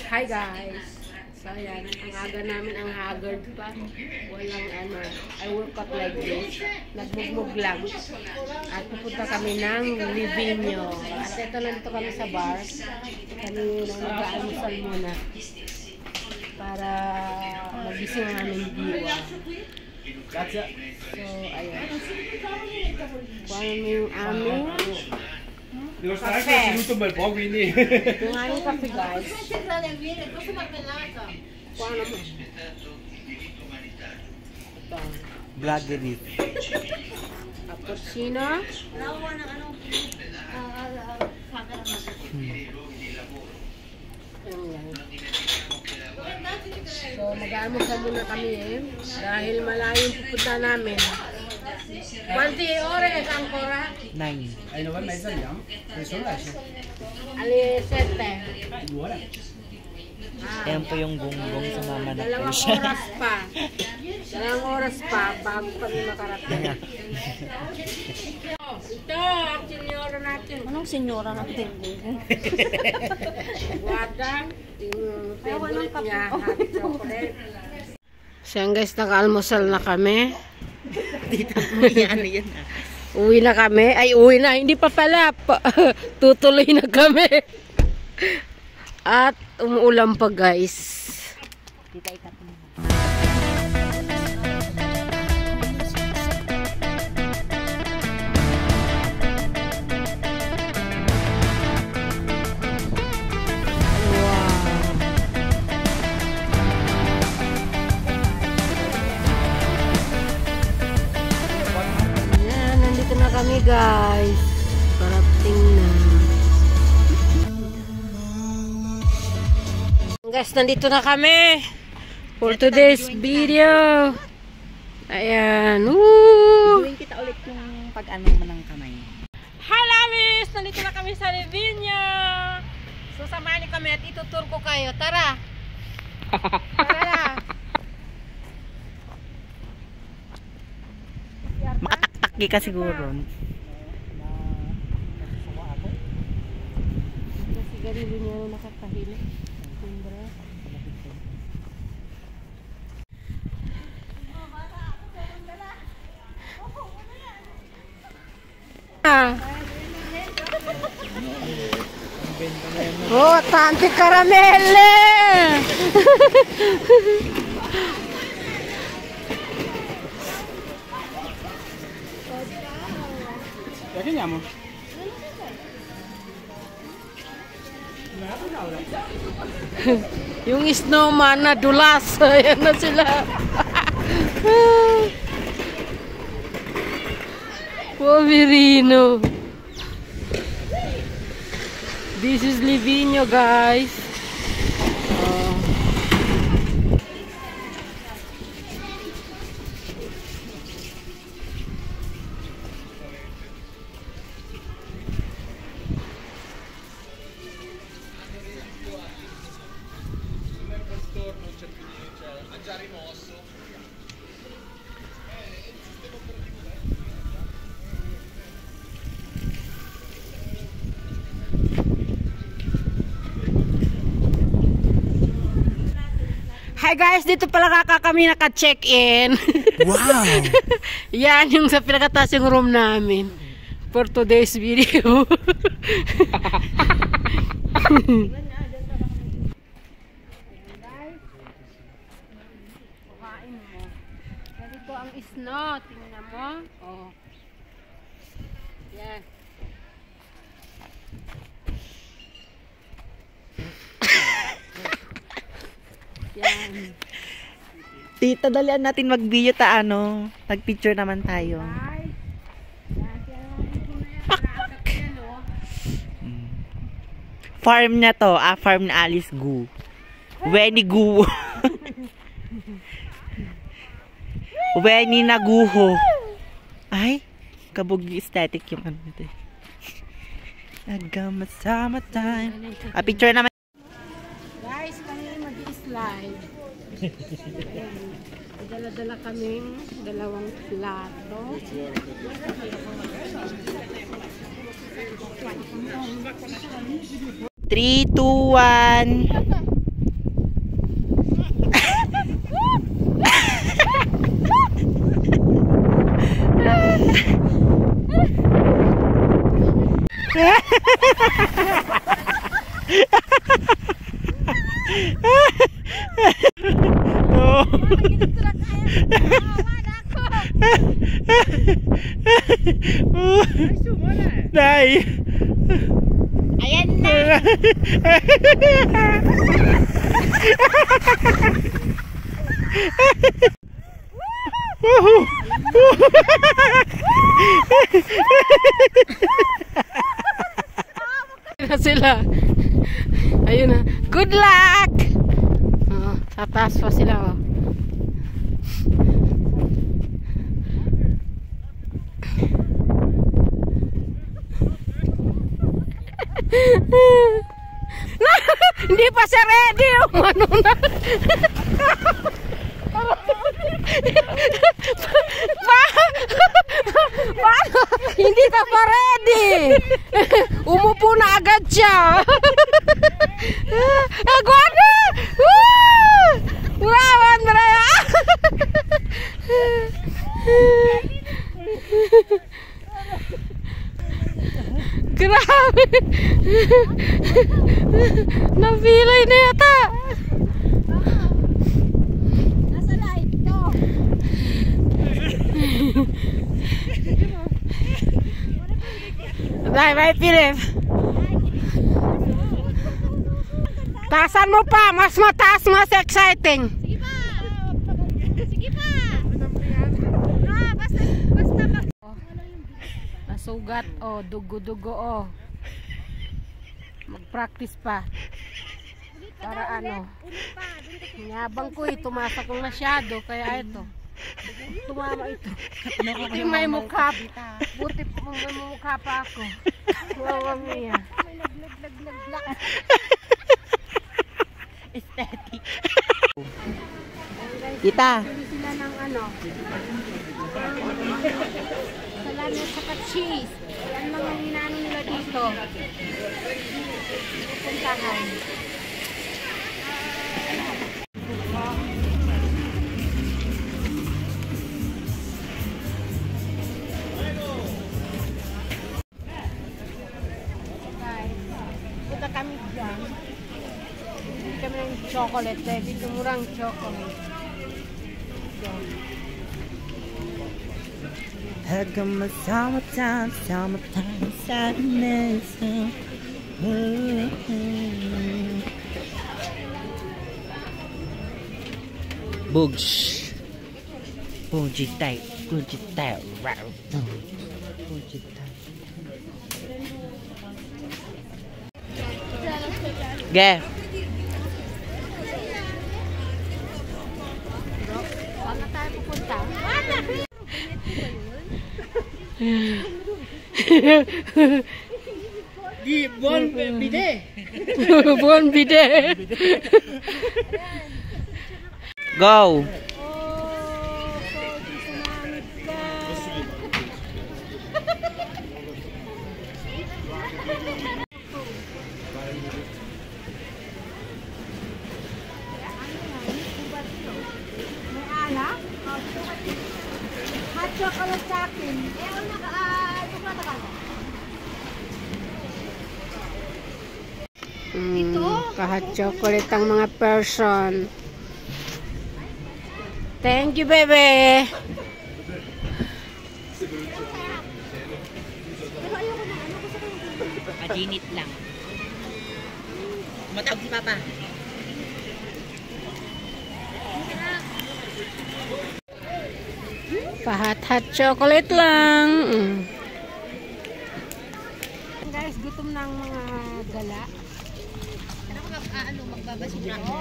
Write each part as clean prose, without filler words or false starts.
Hi guys! So ayan, ang aga namin ang haggard pa. Walang ano, I woke up like this. Nagmugmug lang. At pupunta kami ng Livigno. At ito nandito kami sa bar. Kami nag-aalmusal muna. Para magising ang aming diwa. So ayan. Kuhanan mo yung aming cafe. Yung aming cafe guys. Kuhanan mo. Ito. Blackberry. Cappuccino. So, mag-aalmusal muna kami dahil malayo yung pupunta namin. ¿Cuántas horas ang Cora? 9. Ahí no va a meter ya. Eso es. Ali 7. Ayan po yung gonggong sa mama na po Dalawang siya. oras pa. Dalawang oras pa bago kami makarating. Ito, ang senyora natin. Anong senyora natin? Guarda, yung favorite niya, hot chocolate. Siyan guys, naka-almusal na kami. Dito po yan ah. Uwi na kami. Ay, uwi na. Hindi pa pala. Tutuloy na kami. At umuulan pa guys. Kita ikat mo. Nandito na kami guys. Parating na. Guys, nandito na kami for today's video. Ayan. Woo! Gawin kita ulit yung pag-ano mo ng kamay. Hi Lamis! Nandito na kami sa Livigno. So samahan niyo kami at itutur ko kayo. Tara! Tara! Makataktak ka siguro. Sigarilyo niya na nakakahilo. Oh, tante caramelle! ¿Ya qué llamo? Yung snowman na dulas. Ayan na sila. Poverino. This is Livigno guys. Hi guys, dito pala kami naka-check-in. Wow! Yan yung sa pinakataas yung room namin for today's video. Ganito ang snow, tingnan mo. Oh. Yan. Yan. Tita, dalian natin mag-video ta ano. Tag-picture naman tayo. Farm niya to. Farm na Alice Gu. Weni Gu. Weni na Guho. Ay, kabog aesthetic yung ano nito. Nagkamasama time. Picture naman. Guys, kami mag-slide. Dala-dala kaming dalawang plato. 3, 2, 1. Dai. Ayan na. Na sila. Ayun na. Good luck! Oh, sa taas pa sila. Oh. Hindi pa siya ready. Umano na. Paano? Hindi ka pa ready. Umupo na agad siya. Agwada! Bravo, Andrea! Grabe! Napilay na yata! Nasa live to. Bye, Philip! Taasan mo pa! Mas mataas, mas exciting! Sige pa. Sige pa. Ah, basta mag... Nasugat, oh, dugo-dugo, oh. Mag-practice pa. Para ano. Nyabang ko eh, tumasak ng masyado, kaya ito. Tumama ito. Buti may mukha. Buti may mukha pa ako. Wawa miya. Aesthetic. Kita. Bili sila ng ano. Salami at saka cheese. Yan lang ang inaano nila dito. Puntahan. Punta kami dyan. Bili kami ng chocolate. Dahil dito murang chocolate. Hagam summertime, summertime sadness. Bugs. Bujitay, bujitay, wow. Bujitay. Ge. Saan na tayo pupunta? Bon bide. Bon bide. Go. Hot chocolate sa akin. Hot chocolate ang mga person. Thank you, baby. Majinit lang. Matawag si Papa. Hot chocolate lang. Guys, gutom na ang mga gala. Magbabasin na ako.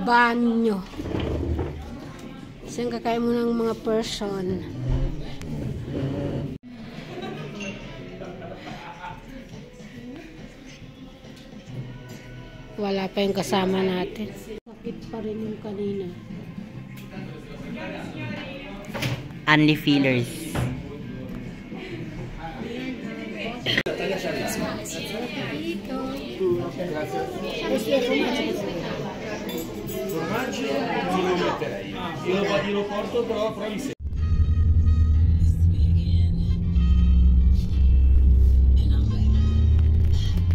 Banyo. Saan kakain mo ng mga person? Wala pa yung kasama natin. Sakit pa rin yung kanina. Only fillers. Formaggio non lo metterei. Io lo porto però provi se.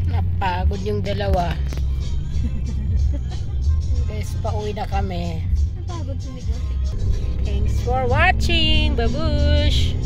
Napagod yung dalawa. Guys, pauwi na kami. Napagod sumigaw. Thanks for watching, babush!